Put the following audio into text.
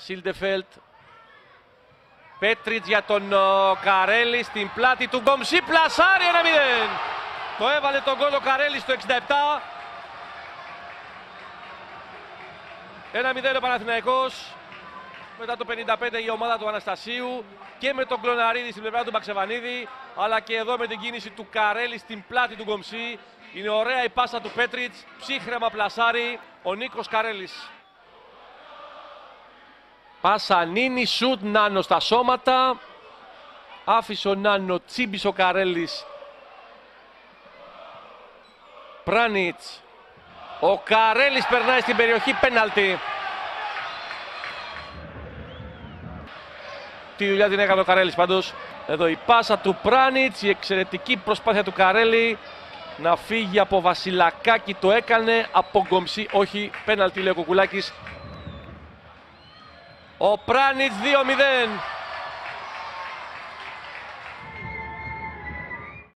Σίλντεφελτ. Πέτριτς για τον Καρέλη στην πλάτη του Γκομσί. Πλασάρι 1-0. Το έβαλε τον γκολ ο Καρέλης στο 67. 1-0 ο Παναθηναϊκός. Μετά το 55 η ομάδα του Αναστασίου και με τον Κλωναρίδη στην πλευρά του Μπαξεβανίδη, αλλά και εδώ με την κίνηση του Καρέλη στην πλάτη του Γκομσί. Είναι ωραία η πάσα του Πέτριτς, ψύχρεμα πλασάρι ο Νίκος Καρέλης. Πάσα Νίνη, σουτ, Νάνο στα σώματα. Άφησε ο Νάνο, τσίμπησε ο Καρέλης. Πράνιτς. Ο Καρέλης περνάει στην περιοχή, πέναλτι. Τη δουλειά την έκανε ο Καρέλης πάντως. Εδώ η πάσα του Πράνιτς, η εξαιρετική προσπάθεια του Καρέλη να φύγει από Βασιλακάκη, το έκανε, από Γκομσί, όχι, πέναλτι λέει ο Κουκουλάκης. Ο Πράνιτς 2-0.